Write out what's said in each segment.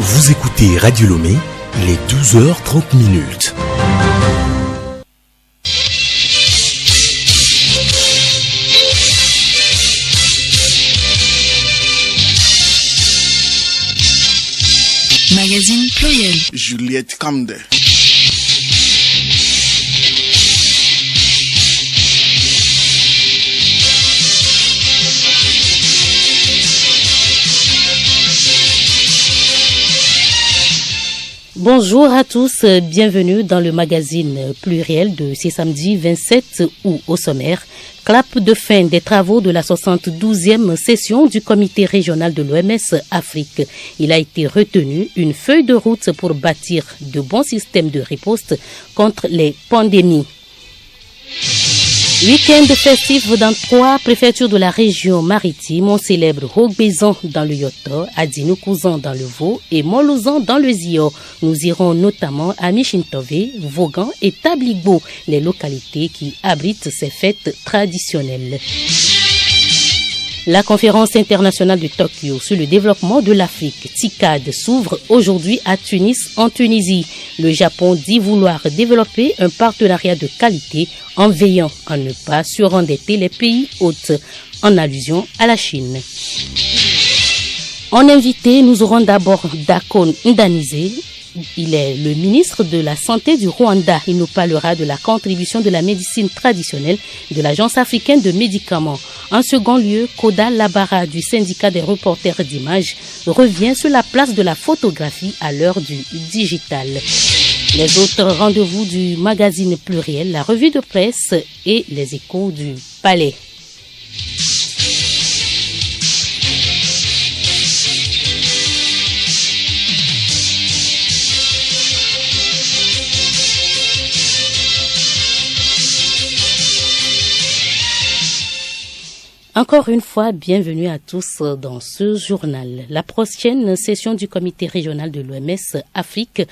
Vous écoutez Radio Lomé, les 12h30. Magazine pluriel. Juliette Kamde. Bonjour à tous, bienvenue dans le magazine pluriel de ce samedi 27 août. Au sommaire, clap de fin des travaux de la 72e session du comité régional de l'OMS Afrique. Il a été retenu une feuille de route pour bâtir de bons systèmes de riposte contre les pandémies. Week-end festif dans 3 préfectures de la région maritime. On célèbre Hogbezan dans le Yoto, Adinokouzan dans le Vaud et Molouzan dans le Zio. Nous irons notamment à Michintové, Vaughan et Tabligbo, les localités qui abritent ces fêtes traditionnelles. La conférence internationale de Tokyo sur le développement de l'Afrique, TICAD, s'ouvre aujourd'hui à Tunis, en Tunisie. Le Japon dit vouloir développer un partenariat de qualité en veillant à ne pas surendetter les pays hôtes, en allusion à la Chine. En invité, nous aurons d'abord Dakon Ndanizé. Il est le ministre de la Santé du Rwanda. Il nous parlera de la contribution de la médecine traditionnelle de l'Agence africaine de médicaments. En second lieu, Koda Labara du syndicat des reporters d'images revient sur la place de la photographie à l'heure du digital. Les autres rendez-vous du magazine pluriel, la revue de presse et les échos du palais. Encore une fois, bienvenue à tous dans ce journal. La prochaine session du comité régional de l'OMS Afrique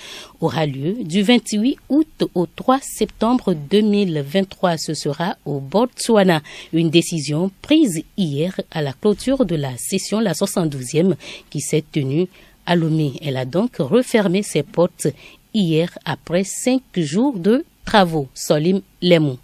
aura lieu du 28 août au 3 septembre 2023. Ce sera au Botswana. Une décision prise hier à la clôture de la session, la 72e, qui s'est tenue à Lomé. Elle a donc refermé ses portes hier après 5 jours de travaux. Solim Lemou.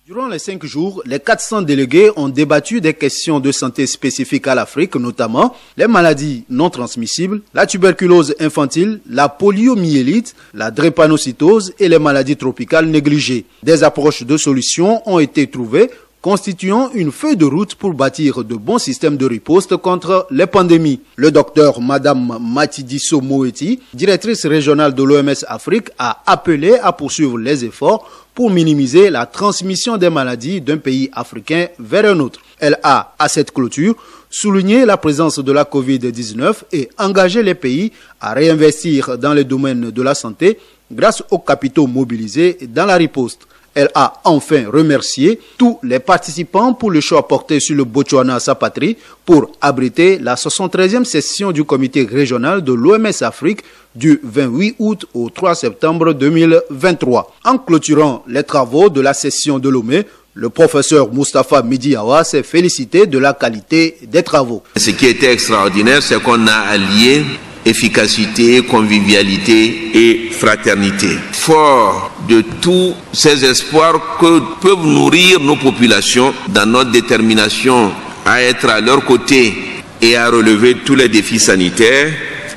Durant les 5 jours, les 400 délégués ont débattu des questions de santé spécifiques à l'Afrique, notamment les maladies non transmissibles, la tuberculose infantile, la poliomyélite, la drépanocytose et les maladies tropicales négligées. Des approches de solutions ont été trouvées, constituant une feuille de route pour bâtir de bons systèmes de riposte contre les pandémies. Le docteur Madame Matidiso Moeti, directrice régionale de l'OMS Afrique, a appelé à poursuivre les efforts pour minimiser la transmission des maladies d'un pays africain vers un autre. Elle a, à cette clôture, souligné la présence de la Covid-19 et engagé les pays à réinvestir dans les domaines de la santé grâce aux capitaux mobilisés dans la riposte. Elle a enfin remercié tous les participants pour le choix porté sur le Botswana, sa patrie, pour abriter la 73e session du comité régional de l'OMS Afrique du 28 août au 3 septembre 2023. En clôturant les travaux de la session de Lomé, le professeur Moustapha Midiawa s'est félicité de la qualité des travaux. Ce qui était extraordinaire, c'est qu'on a allié efficacité, convivialité et fraternité. Fort de tous ces espoirs que peuvent nourrir nos populations dans notre détermination à être à leur côté et à relever tous les défis sanitaires,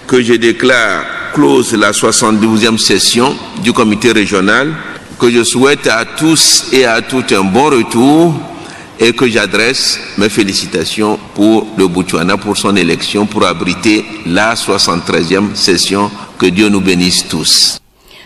que je déclare close la 72e session du comité régional, que je souhaite à tous et à toutes un bon retour et que j'adresse mes félicitations pour le Botswana pour son élection pour abriter la 73e session. Que Dieu nous bénisse tous.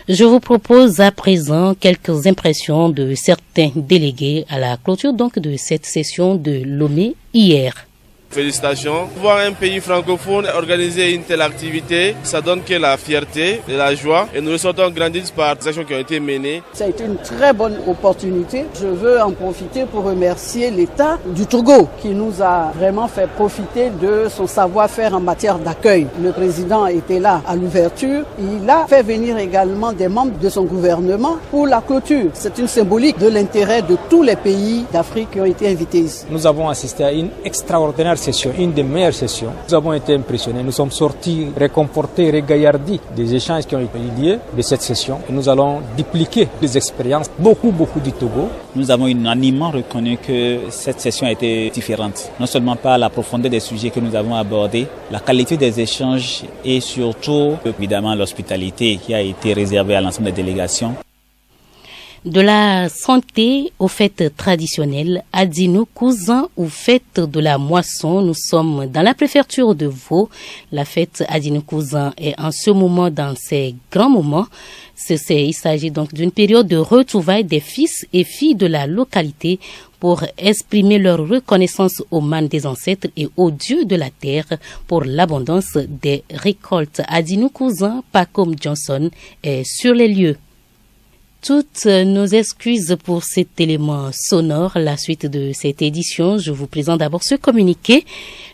Je vous propose à présent quelques impressions de certains délégués à la clôture donc de cette session de Lomé hier. Félicitations. Voir un pays francophone organiser une telle activité, ça donne que la fierté et la joie. Et nous ressentons grandir par les actions qui ont été menées. Ça a été une très bonne opportunité. Je veux en profiter pour remercier l'État du Togo qui nous a vraiment fait profiter de son savoir-faire en matière d'accueil. Le président était là à l'ouverture. Il a fait venir également des membres de son gouvernement pour la clôture. C'est une symbolique de l'intérêt de tous les pays d'Afrique qui ont été invités ici. Nous avons assisté à une extraordinaire session, une des meilleures sessions. Nous avons été impressionnés, nous sommes sortis réconfortés, régaillardis des échanges qui ont été liés de cette session. Et nous allons dupliquer les expériences, beaucoup du Togo. Nous avons unanimement reconnu que cette session a été différente. Non seulement par la profondeur des sujets que nous avons abordés, la qualité des échanges et surtout, évidemment, l'hospitalité qui a été réservée à l'ensemble des délégations. De la santé aux fêtes traditionnelles, Adino cousin aux fêtes de la moisson. Nous sommes dans la préfecture de Vaud. La fête Adino cousin est en ce moment dans ses grands moments. Il s'agit donc d'une période de retrouvailles des fils et filles de la localité pour exprimer leur reconnaissance aux mânes des ancêtres et aux dieux de la terre pour l'abondance des récoltes. Adino cousin, Pacom Johnson, est sur les lieux. Toutes nos excuses pour cet élément sonore. La suite de cette édition, je vous présente d'abord ce communiqué.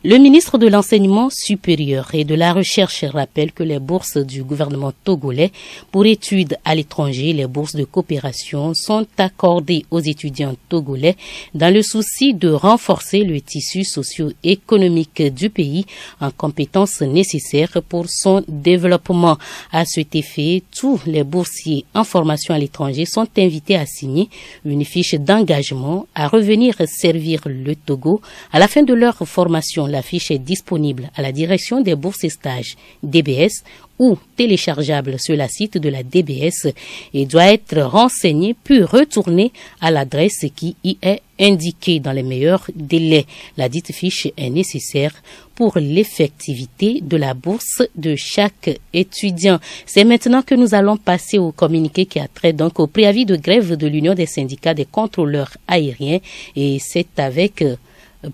Le ministre de l'Enseignement supérieur et de la Recherche rappelle que les bourses du gouvernement togolais pour études à l'étranger, les bourses de coopération, sont accordées aux étudiants togolais dans le souci de renforcer le tissu socio-économique du pays en compétences nécessaires pour son développement. À cet effet, tous les boursiers en formation à l'étranger sont invités à signer une fiche d'engagement à revenir servir le Togo à la fin de leur formation. La fiche est disponible à la direction des bourses et stages DBS ou téléchargeable sur la site de la DBS et doit être renseignée puis retournée à l'adresse qui y est indiquée dans les meilleurs délais. La dite fiche est nécessaire pour l'effectivité de la bourse de chaque étudiant. C'est maintenant que nous allons passer au communiqué qui a trait donc au préavis de grève de l'Union des syndicats des contrôleurs aériens et c'est avec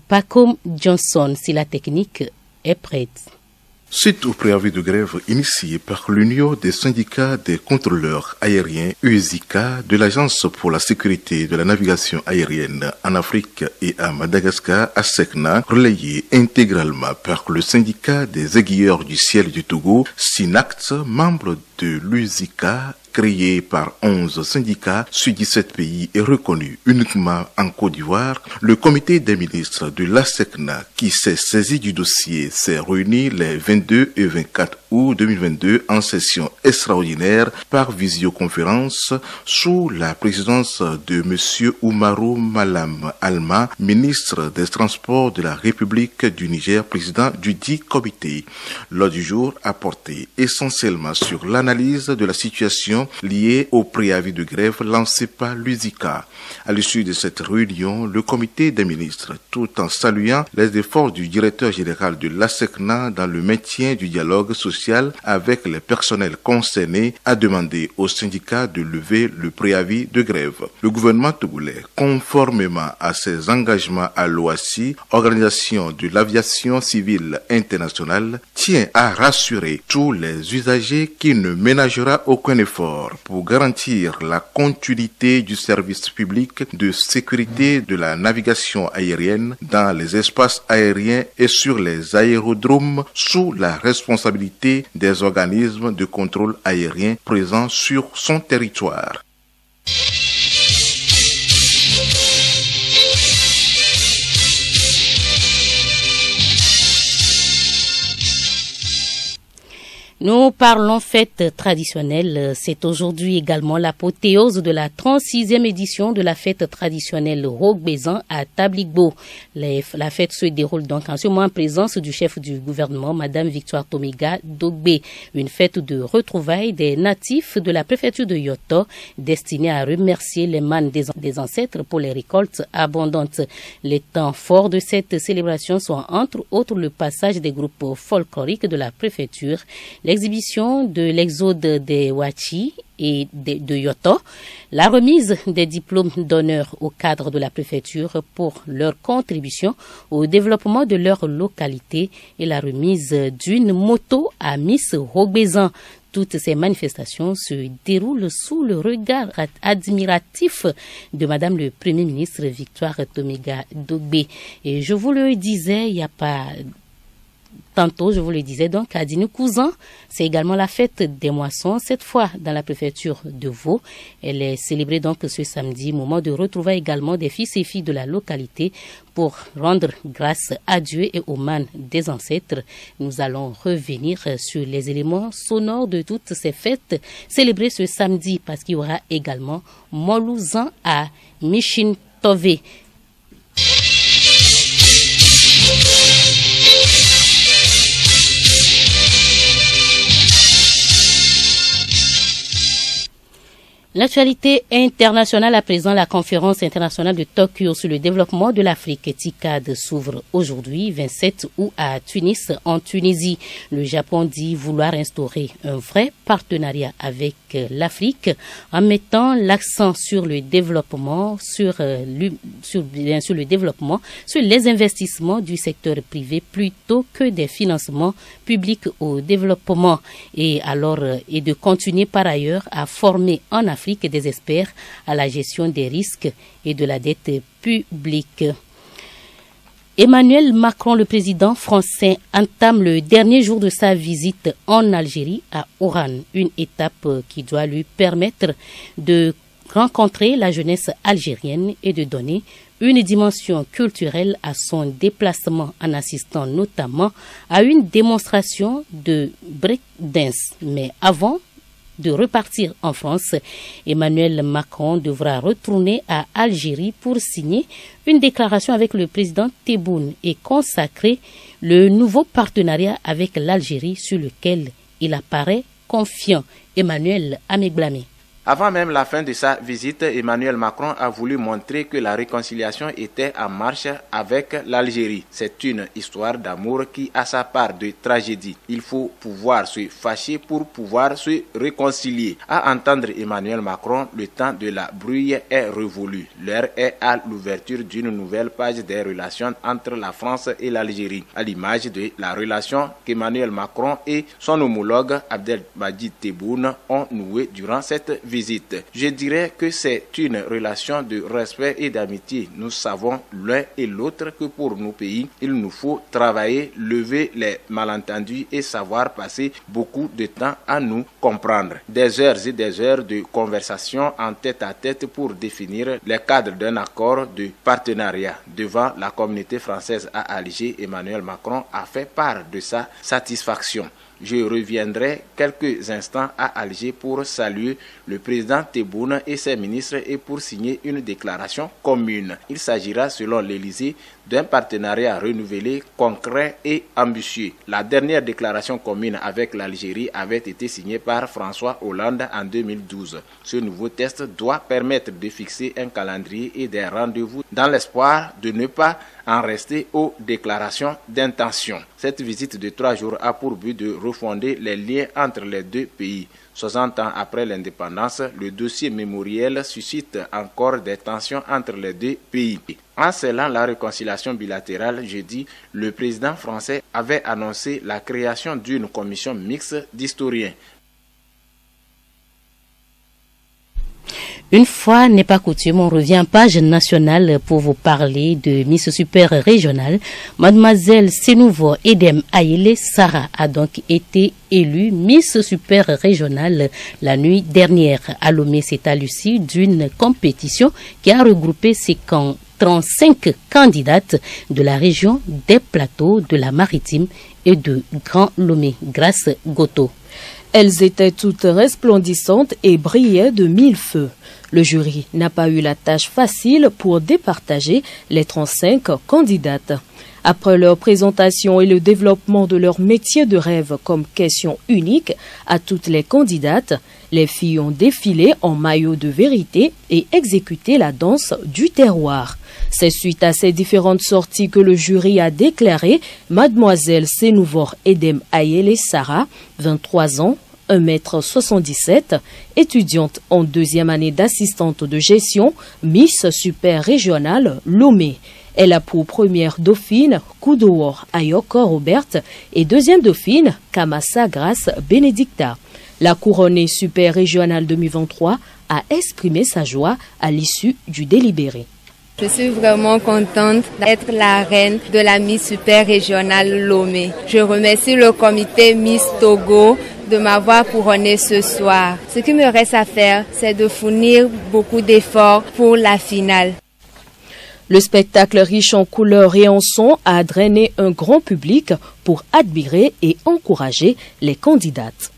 Pacom Johnson si la technique est prête. Suite au préavis de grève initié par l'Union des syndicats des contrôleurs aériens USICA de l'Agence pour la sécurité de la navigation aérienne en Afrique et à Madagascar, ASECNA, relayé intégralement par le syndicat des aiguilleurs du ciel du Togo, SYNACT, membre de l'USICA, créé par 11 syndicats sur 17 pays et reconnu uniquement en Côte d'Ivoire, le comité des ministres de l'ASECNA qui s'est saisi du dossier s'est réuni les 22 et 24 août 2022 en session extraordinaire par visioconférence sous la présidence de M. Oumarou Malam Alma, ministre des Transports de la République du Niger, président du dit comité. L'ordre du jour a porté essentiellement sur l'analyse de la situation liée au préavis de grève lancé par l'USICA. À l'issue de cette réunion, le comité des ministres, tout en saluant les efforts du directeur général de l'ASECNA dans le maintien du dialogue social avec les personnels concernés, a demandé aux syndicats de lever le préavis de grève. Le gouvernement togolais, conformément à ses engagements à l'OACI, Organisation de l'aviation civile internationale, tient à rassurer tous les usagers qu'il ne ménagera aucun effort pour garantir la continuité du service public de sécurité de la navigation aérienne dans les espaces aériens et sur les aérodromes sous la responsabilité des organismes de contrôle aérien présents sur son territoire. Nous parlons fête traditionnelle. C'est aujourd'hui également l'apothéose de la 36e édition de la fête traditionnelle Rogbezan à Tabligbo. La fête se déroule donc en ce moment en présence du chef du gouvernement, Madame Victoire Tomiga Dogbe. Une fête de retrouvailles des natifs de la préfecture de Yoto destinée à remercier les mânes des ancêtres pour les récoltes abondantes. Les temps forts de cette célébration sont entre autres le passage des groupes folkloriques de la préfecture, l'exhibition de l'exode des Wachi et de Yoto, la remise des diplômes d'honneur au cadre de la préfecture pour leur contribution au développement de leur localité et la remise d'une moto à Miss Rogbezan. Toutes ces manifestations se déroulent sous le regard admiratif de Madame le Premier ministre Victoire Tomiga Dogbe. Et je vous le disais, il n'y a pas tantôt, je vous le disais donc, à Dinou-Couzan, c'est également la fête des moissons, cette fois dans la préfecture de Vaud. Elle est célébrée donc ce samedi, moment de retrouver également des fils et filles de la localité pour rendre grâce à Dieu et aux mânes des ancêtres. Nous allons revenir sur les éléments sonores de toutes ces fêtes célébrées ce samedi parce qu'il y aura également Molouzan à Michintove. L'actualité internationale à présent, la conférence internationale de Tokyo sur le développement de l'Afrique, TICAD, s'ouvre aujourd'hui, 27 août, à Tunis, en Tunisie. Le Japon dit vouloir instaurer un vrai partenariat avec l'Afrique en mettant l'accent sur le développement, sur les investissements du secteur privé plutôt que des financements publics au développement et de continuer par ailleurs à former en Afrique des experts à la gestion des risques et de la dette publique. Emmanuel Macron, le président français, entame le dernier jour de sa visite en Algérie à Oran, une étape qui doit lui permettre de rencontrer la jeunesse algérienne et de donner une dimension culturelle à son déplacement en assistant notamment à une démonstration de breakdance. Mais avant de repartir en France, Emmanuel Macron devra retourner à Algérie pour signer une déclaration avec le président Tebboune et consacrer le nouveau partenariat avec l'Algérie sur lequel il apparaît confiant. Emmanuel Amegblamé. Avant même la fin de sa visite, Emmanuel Macron a voulu montrer que la réconciliation était en marche avec l'Algérie. C'est une histoire d'amour qui a sa part de tragédie. Il faut pouvoir se fâcher pour pouvoir se réconcilier. À entendre Emmanuel Macron, le temps de la brouille est révolu. L'heure est à l'ouverture d'une nouvelle page des relations entre la France et l'Algérie, à l'image de la relation qu'Emmanuel Macron et son homologue Abdelmadjid Tebboune ont nouée durant cette visite. Je dirais que c'est une relation de respect et d'amitié. Nous savons l'un et l'autre que pour nos pays, il nous faut travailler, lever les malentendus et savoir passer beaucoup de temps à nous comprendre. Des heures et des heures de conversation en tête-à-tête pour définir les cadres d'un accord de partenariat. Devant la communauté française à Alger, Emmanuel Macron a fait part de sa satisfaction. Je reviendrai quelques instants à Alger pour saluer le président Tebboune et ses ministres et pour signer une déclaration commune. Il s'agira, selon l'Élysée, d'un partenariat renouvelé, concret et ambitieux. La dernière déclaration commune avec l'Algérie avait été signée par François Hollande en 2012. Ce nouveau test doit permettre de fixer un calendrier et des rendez-vous dans l'espoir de ne pas en rester aux déclarations d'intention. Cette visite de 3 jours a pour but de refonder les liens entre les deux pays. 60 ans après l'indépendance, le dossier mémoriel suscite encore des tensions entre les deux pays. En scellant la réconciliation bilatérale, jeudi, le président français avait annoncé la création d'une commission mixte d'historiens. Une fois n'est pas coutume, on revient en page nationale pour vous parler de Miss Super Régionale. Mademoiselle Senouvo Edem Ayele Sarah a donc été élue Miss Super Régionale la nuit dernière. À Lomé, c'est à l'issue d'une compétition qui a regroupé 35 candidates de la région des Plateaux, de la Maritime et de Grand Lomé. Grâce Goto. Elles étaient toutes resplendissantes et brillaient de 1000 feux. Le jury n'a pas eu la tâche facile pour départager les 35 candidates. Après leur présentation et le développement de leur métier de rêve comme question unique à toutes les candidates, les filles ont défilé en maillot de vérité et exécuté la danse du terroir. C'est suite à ces différentes sorties que le jury a déclaré Mademoiselle Senouvo Edem Ayele Sarah, 23 ans, 1m77, étudiante en 2e année d'assistante de gestion, Miss Super Régionale Lomé. Elle a pour première dauphine Koudouor Ayoko Robert et deuxième dauphine Kamasa Grace Benedicta. La couronnée Super Régionale 2023 a exprimé sa joie à l'issue du délibéré. Je suis vraiment contente d'être la reine de la Miss Super Régionale Lomé. Je remercie le comité Miss Togo de m'avoir couronnée ce soir. Ce qui me reste à faire, c'est de fournir beaucoup d'efforts pour la finale. Le spectacle riche en couleurs et en sons a drainé un grand public pour admirer et encourager les candidates.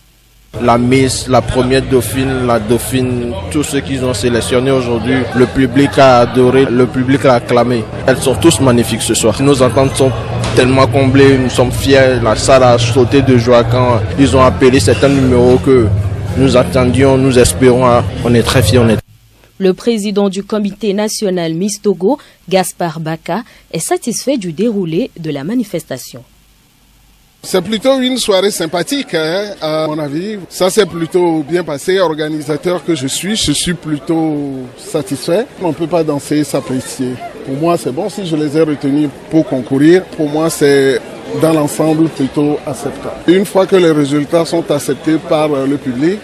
La Miss, la première dauphine, la dauphine, tous ceux qu'ils ont sélectionnés aujourd'hui, le public a adoré, le public a acclamé. Elles sont tous magnifiques ce soir. Nos attentes sont tellement comblées, nous sommes fiers. La salle a sauté de joie quand ils ont appelé certains numéros que nous attendions, nous espérons. On est très fiers. Le président du comité national Miss Togo, Gaspard Baka, est satisfait du déroulé de la manifestation. C'est plutôt une soirée sympathique, à mon avis. Ça s'est plutôt bien passé. Organisateur que je suis plutôt satisfait. On ne peut pas danser, s'apprécier. Pour moi, c'est bon. Si je les ai retenus pour concourir, pour moi, c'est dans l'ensemble plutôt acceptable. Une fois que les résultats sont acceptés par le public,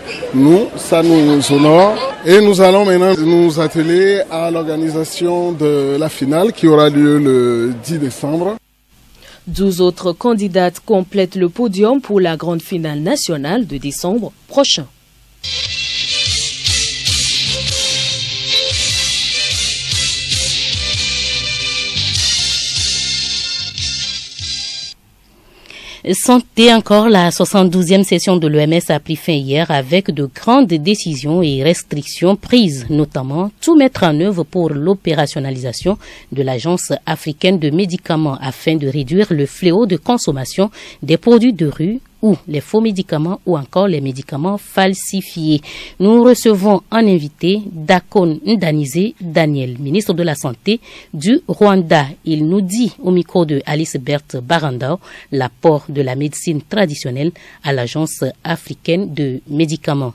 ça nous honore. Et nous allons maintenant nous atteler à l'organisation de la finale qui aura lieu le 10 décembre. 12 autres candidates complètent le podium pour la grande finale nationale de décembre prochain. Santé encore, la 72e session de l'OMS a pris fin hier avec de grandes décisions et restrictions prises, notamment tout mettre en œuvre pour l'opérationnalisation de l'Agence africaine de médicaments afin de réduire le fléau de consommation des produits de rue ou les faux médicaments ou encore les médicaments falsifiés. Nous recevons en invité Dakon Ndanizé Daniel, ministre de la Santé du Rwanda. Il nous dit au micro de Alice Berthe Barandao l'apport de la médecine traditionnelle à l'Agence africaine de médicaments.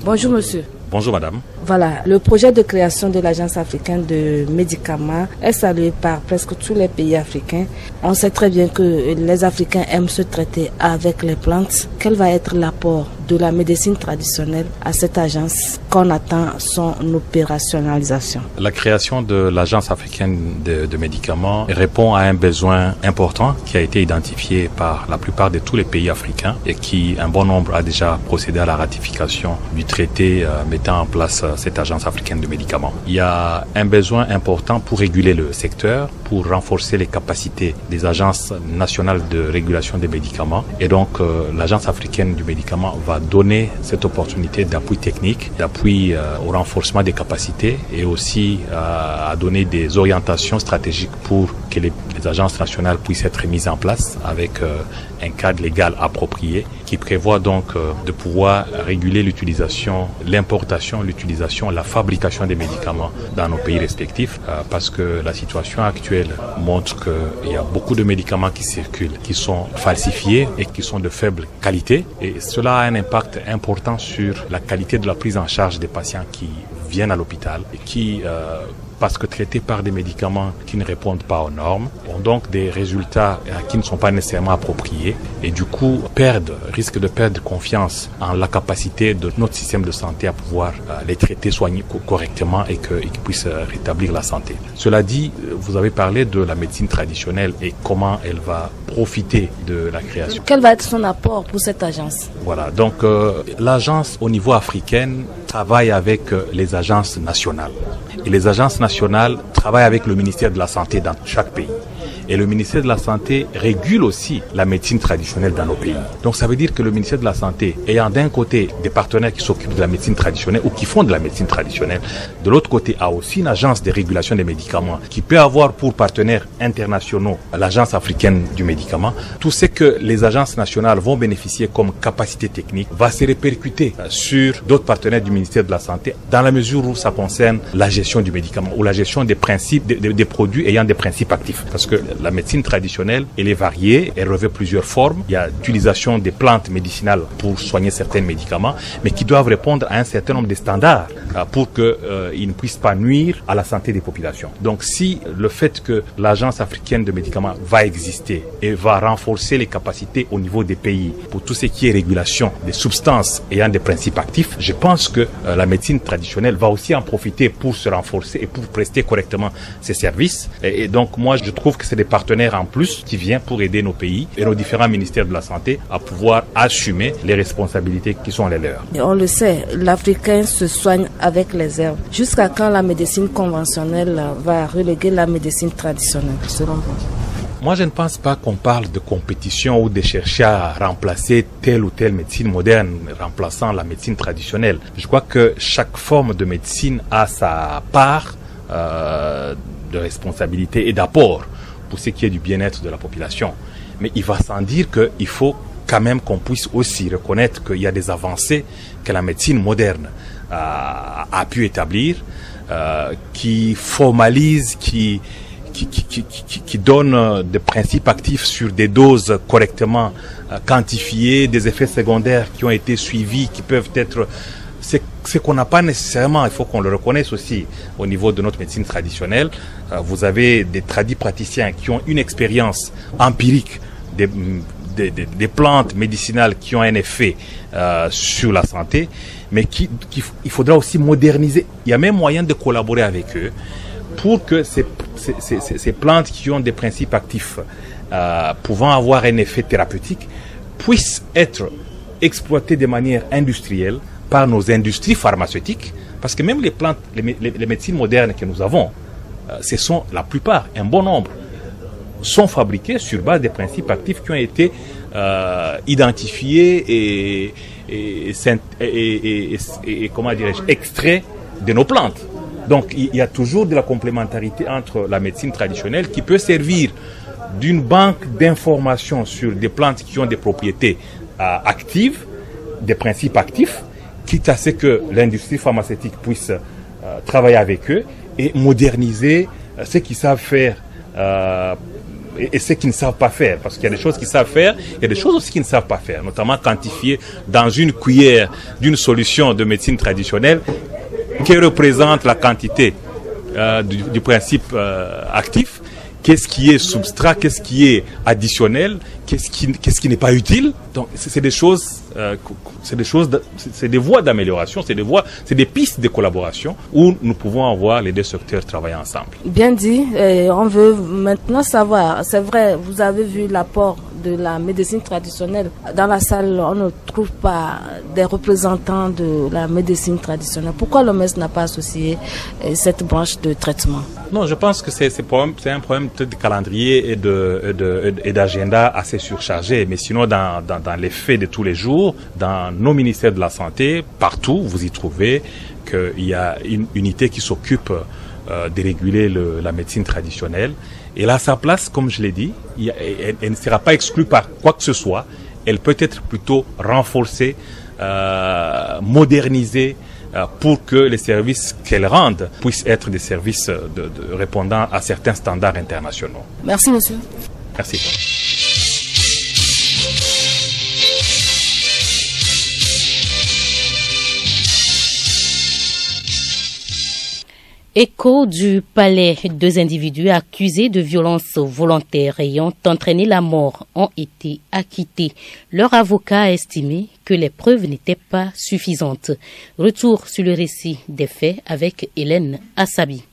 Bonjour monsieur. Bonjour madame. Voilà, le projet de création de l'Agence africaine de médicaments est salué par presque tous les pays africains. On sait très bien que les Africains aiment se traiter avec les plantes. Quel va être l'apport de la médecine traditionnelle à cette agence qu'on attend son opérationnalisation? La création de l'Agence africaine de médicaments répond à un besoin important qui a été identifié par la plupart de tous les pays africains et qui, un bon nombre, a déjà procédé à la ratification du traité mettant en place cette agence africaine de médicaments. Il y a un besoin important pour réguler le secteur, pour renforcer les capacités des agences nationales de régulation des médicaments. Et donc, l'agence africaine du médicament va donner cette opportunité d'appui technique, d'appui au renforcement des capacités et aussi à donner des orientations stratégiques pour que les agences nationales puissent être mises en place avec un cadre légal approprié qui prévoit donc de pouvoir réguler l'utilisation, l'importation, l'utilisation, la fabrication des médicaments dans nos pays respectifs parce que la situation actuelle montre qu'il y a beaucoup de médicaments qui circulent, qui sont falsifiés et qui sont de faible qualité et cela a un impact important sur la qualité de la prise en charge des patients qui viennent à l'hôpital et qui parce que traités par des médicaments qui ne répondent pas aux normes, ont donc des résultats qui ne sont pas nécessairement appropriés et du coup risquent de perdre confiance en la capacité de notre système de santé à pouvoir les traiter, soigner correctement et qu'ils puissent rétablir la santé. Cela dit, vous avez parlé de la médecine traditionnelle et comment elle va profiter de la création. Quel va être son apport pour cette agence? Voilà, donc l'agence au niveau africain travaille avec les agences nationales. Et les agences nationales travaillent avec le ministère de la Santé dans chaque pays. Et le ministère de la Santé régule aussi la médecine traditionnelle dans nos pays. Donc ça veut dire que le ministère de la Santé, ayant d'un côté des partenaires qui s'occupent de la médecine traditionnelle ou qui font de la médecine traditionnelle, de l'autre côté a aussi une agence de régulation des médicaments qui peut avoir pour partenaires internationaux l'agence africaine du médicament. Tout ce que les agences nationales vont bénéficier comme capacité technique va se répercuter sur d'autres partenaires du ministère de la Santé dans la mesure où ça concerne la gestion du médicament ou la gestion des principes, des produits ayant des principes actifs. Parce que la médecine traditionnelle, elle est variée, elle revêt plusieurs formes. Il y a l'utilisation des plantes médicinales pour soigner certains médicaments, mais qui doivent répondre à un certain nombre de standards pour qu'ils ne puissent pas nuire à la santé des populations. Donc si le fait que l'Agence africaine de médicaments va exister et va renforcer les capacités au niveau des pays pour tout ce qui est régulation des substances ayant des principes actifs, je pense que la médecine traditionnelle va aussi en profiter pour se renforcer et pour prester correctement ses services. Et donc moi je trouve que c'est des partenaires en plus qui viennent pour aider nos pays et nos différents ministères de la santé à pouvoir assumer les responsabilités qui sont les leurs. Et on le sait, l'Africain se soigne avec les herbes. Jusqu'à quand la médecine conventionnelle va reléguer la médecine traditionnelle, selon vous? Moi, je ne pense pas qu'on parle de compétition ou de chercher à remplacer telle ou telle médecine moderne, remplaçant la médecine traditionnelle. Je crois que chaque forme de médecine a sa part de responsabilité et d'apport pour ce qui est du bien-être de la population. Mais il va sans dire qu'il faut quand même qu'on puisse aussi reconnaître qu'il y a des avancées que la médecine moderne a pu établir, qui formalisent, qui donne des principes actifs sur des doses correctement quantifiées, des effets secondaires qui ont été suivis, qui peuvent être... Ce qu'on n'a pas nécessairement, il faut qu'on le reconnaisse aussi au niveau de notre médecine traditionnelle. Vous avez des praticiens qui ont une expérience empirique des plantes médicinales qui ont un effet sur la santé, mais il faudra aussi moderniser. Il y a même moyen de collaborer avec eux pour que ces plantes qui ont des principes actifs pouvant avoir un effet thérapeutique puissent être exploitées de manière industrielle par nos industries pharmaceutiques, parce que même les plantes, les médecines modernes que nous avons, ce sont la plupart, un bon nombre, sont fabriquées sur base des principes actifs qui ont été identifiés et comment dirais-je, extraits de nos plantes. Donc il y a toujours de la complémentarité entre la médecine traditionnelle qui peut servir d'une banque d'informations sur des plantes qui ont des propriétés actives, des principes actifs, quitte à ce que l'industrie pharmaceutique puisse travailler avec eux et moderniser ce qu'ils savent faire et ce qu'ils ne savent pas faire. Parce qu'il y a des choses qu'ils savent faire, il y a des choses aussi qu'ils ne savent pas faire, notamment quantifier dans une cuillère d'une solution de médecine traditionnelle qui représente la quantité du principe actif, qu'est-ce qui est substrat, qu'est-ce qui est additionnel, qu'est-ce qui n'est pas utile. Donc c'est des choses, c'est des voies d'amélioration, c'est des pistes de collaboration où nous pouvons avoir les deux secteurs travailler ensemble. Bien dit, on veut maintenant savoir, c'est vrai, vous avez vu l'apport de la médecine traditionnelle. Dans la salle, on ne trouve pas des représentants de la médecine traditionnelle. Pourquoi l'OMS n'a pas associé cette branche de traitement? Non, je pense que c'est un problème de calendrier et d'agenda assez surchargé. Mais sinon, dans les faits de tous les jours, dans nos ministères de la Santé, partout, vous y trouvez qu'il y a une unité qui s'occupe de réguler la médecine traditionnelle. Et là, sa place, comme je l'ai dit, elle ne sera pas exclue par quoi que ce soit. Elle peut être plutôt renforcée, modernisée, pour que les services qu'elle rende puissent être des services répondant à certains standards internationaux. Merci, monsieur. Merci. Écho du palais, 2 individus accusés de violences volontaires ayant entraîné la mort ont été acquittés. Leur avocat a estimé que les preuves n'étaient pas suffisantes. Retour sur le récit des faits avec Hélène Assabi.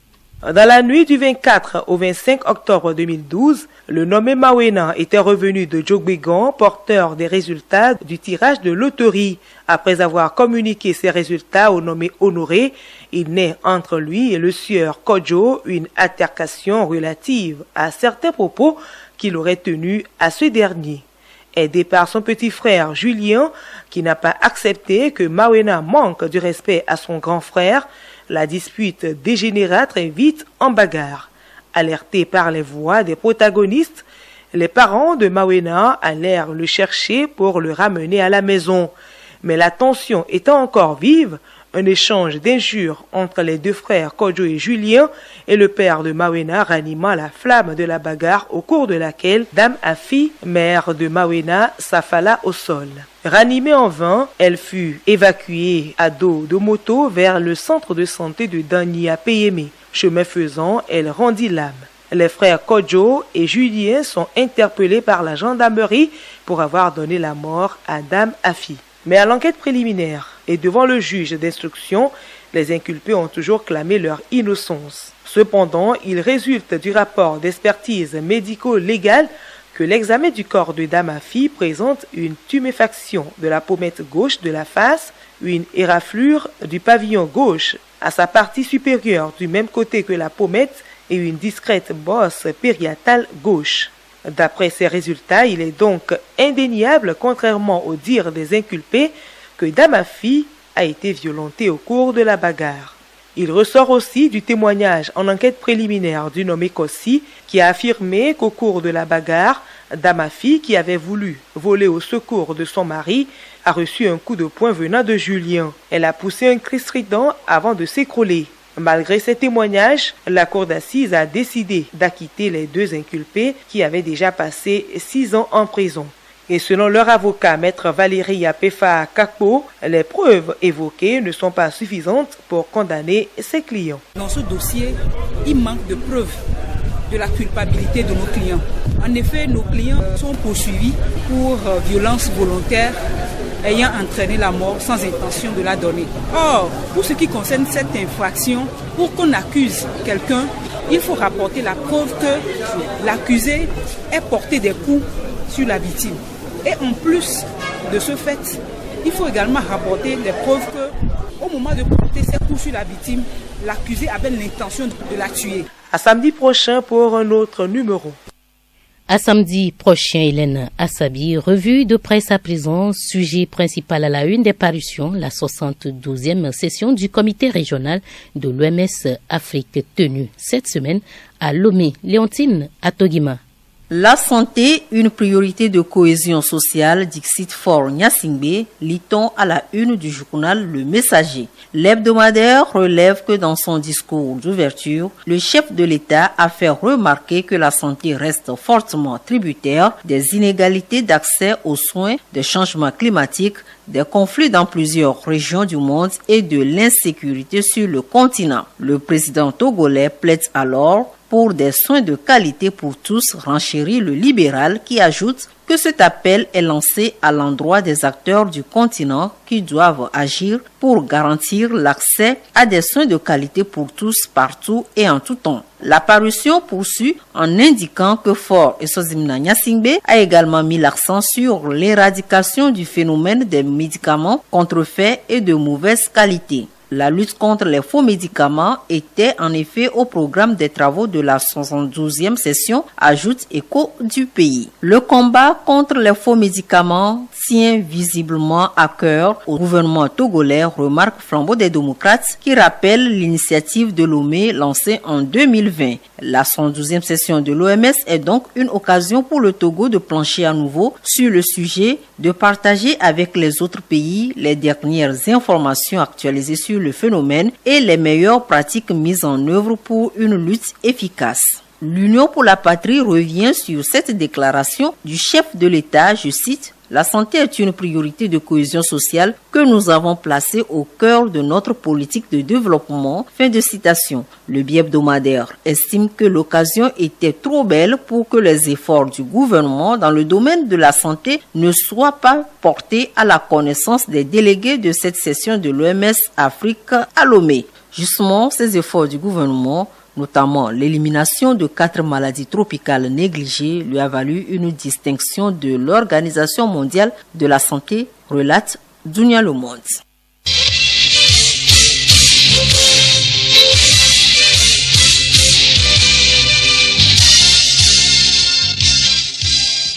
Dans la nuit du 24 au 25 octobre 2012, le nommé Mawena était revenu de Djogbegan, porteur des résultats du tirage de loterie. Après avoir communiqué ses résultats au nommé Honoré, il naît entre lui et le sieur Kodjo une altercation relative à certains propos qu'il aurait tenus à ce dernier. Aidé par son petit frère Julien, qui n'a pas accepté que Mawena manque du respect à son grand frère, la dispute dégénéra très vite en bagarre. Alertés par les voix des protagonistes, les parents de Mawena allèrent le chercher pour le ramener à la maison. Mais la tension étant encore vive, Un échange d'injures entre les deux frères Kodjo et Julien et le père de Mawena ranima la flamme de la bagarre au cours de laquelle Dame Afi, mère de Mawena, s'affala au sol. Ranimée en vain, elle fut évacuée à dos de moto vers le centre de santé de Dania Peyeme. Chemin faisant, elle rendit l'âme. Les frères Kodjo et Julien sont interpellés par la gendarmerie pour avoir donné la mort à Dame Afi. Mais à l'enquête préliminaire et devant le juge d'instruction, les inculpés ont toujours clamé leur innocence. Cependant, il résulte du rapport d'expertise médico-légale que l'examen du corps de Dame Afi présente une tuméfaction de la pommette gauche de la face, une éraflure du pavillon gauche à sa partie supérieure du même côté que la pommette et une discrète bosse périatale gauche. D'après ces résultats, il est donc indéniable, contrairement au dire des inculpés, que Dame Afi a été violentée au cours de la bagarre. Il ressort aussi du témoignage en enquête préliminaire du nommé Kossi qui a affirmé qu'au cours de la bagarre, Dame Afi, qui avait voulu voler au secours de son mari, a reçu un coup de poing venant de Julien. Elle a poussé un cri strident avant de s'écrouler. Malgré ces témoignages, la cour d'assises a décidé d'acquitter les deux inculpés qui avaient déjà passé 6 ans en prison. Et selon leur avocat, maître Valérie Apefa Kakpo, les preuves évoquées ne sont pas suffisantes pour condamner ses clients. Dans ce dossier, il manque de preuves de la culpabilité de nos clients. En effet, nos clients sont poursuivis pour violence volontaire ayant entraîné la mort sans intention de la donner. Or, pour ce qui concerne cette infraction, pour qu'on accuse quelqu'un, il faut rapporter la preuve que l'accusé ait porté des coups sur la victime. Et en plus de ce fait, il faut également rapporter les preuves qu'au moment de porter ces coups sur la victime, l'accusé avait l'intention de la tuer. À samedi prochain pour un autre numéro. À samedi prochain, Hélène Assabi, revue de presse à présent, sujet principal à la une des parutions, la 72e session du comité régional de l'OMS Afrique tenue cette semaine à Lomé. Léontine Atogima. La santé, une priorité de cohésion sociale, dixit for Nyasingbe, lit-on à la une du journal Le Messager. L'hebdomadaire relève que dans son discours d'ouverture, le chef de l'État a fait remarquer que la santé reste fortement tributaire des inégalités d'accès aux soins, des changements climatiques, des conflits dans plusieurs régions du monde et de l'insécurité sur le continent. Le président togolais plaide alors pour des soins de qualité pour tous, renchérit le libéral qui ajoute que cet appel est lancé à l'endroit des acteurs du continent qui doivent agir pour garantir l'accès à des soins de qualité pour tous, partout et en tout temps. La parution poursuit en indiquant que Faure Esozimna Nyasingbe a également mis l'accent sur l'éradication du phénomène des médicaments contrefaits et de mauvaise qualité. La lutte contre les faux médicaments était en effet au programme des travaux de la 72e session, ajoute Écho du pays. Le combat contre les faux médicaments tient visiblement à cœur au gouvernement togolais, remarque Flambeau des démocrates, qui rappelle l'initiative de Lomé lancée en 2020. La 112e session de l'OMS est donc une occasion pour le Togo de plancher à nouveau sur le sujet, de partager avec les autres pays les dernières informations actualisées sur le phénomène et les meilleures pratiques mises en œuvre pour une lutte efficace. L'Union pour la patrie revient sur cette déclaration du chef de l'État, je cite, « La santé est une priorité de cohésion sociale que nous avons placée au cœur de notre politique de développement. » Fin de citation. Le bi-hebdomadaire estime que l'occasion était trop belle pour que les efforts du gouvernement dans le domaine de la santé ne soient pas portés à la connaissance des délégués de cette session de l'OMS Afrique à Lomé. Justement, ces efforts du gouvernement, notamment l'élimination de 4 maladies tropicales négligées, lui a valu une distinction de l'Organisation mondiale de la santé, relate Dunia Le Monde.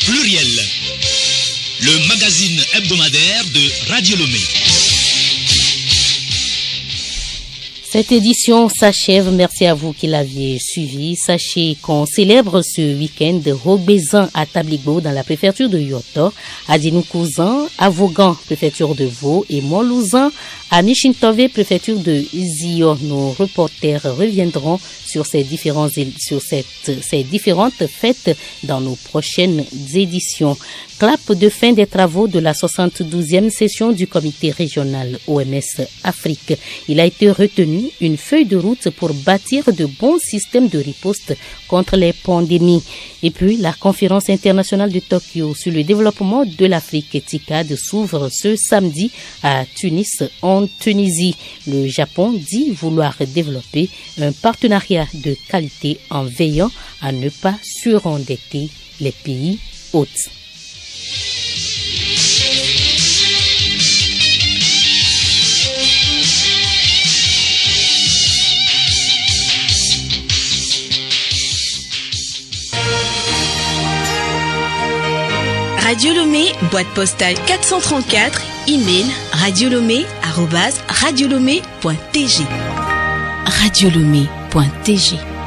Pluriel, le magazine hebdomadaire de Radio Lomé. Cette édition s'achève. Merci à vous qui l'aviez suivi. Sachez qu'on célèbre ce week-end Hogbezan à Tabligbo dans la préfecture de Yoto, à Dinoukouzan, à Vaughan, préfecture de Vaud, et Montlouzan à Michintove, préfecture de Zio. Nos reporters reviendront sur ces différentes fêtes dans nos prochaines éditions. Clap de fin des travaux de la 72e session du comité régional OMS Afrique. Il a été retenu une feuille de route pour bâtir de bons systèmes de riposte contre les pandémies. Et puis, la conférence internationale de Tokyo sur le développement de l'Afrique, TICAD, s'ouvre ce samedi à Tunis, en Tunisie. Le Japon dit vouloir développer un partenariat de qualité en veillant à ne pas surendetter les pays hôtes. Radio Lomé, boîte postale 434, email radiolomé@radiolomé.tg. radiolomé.tg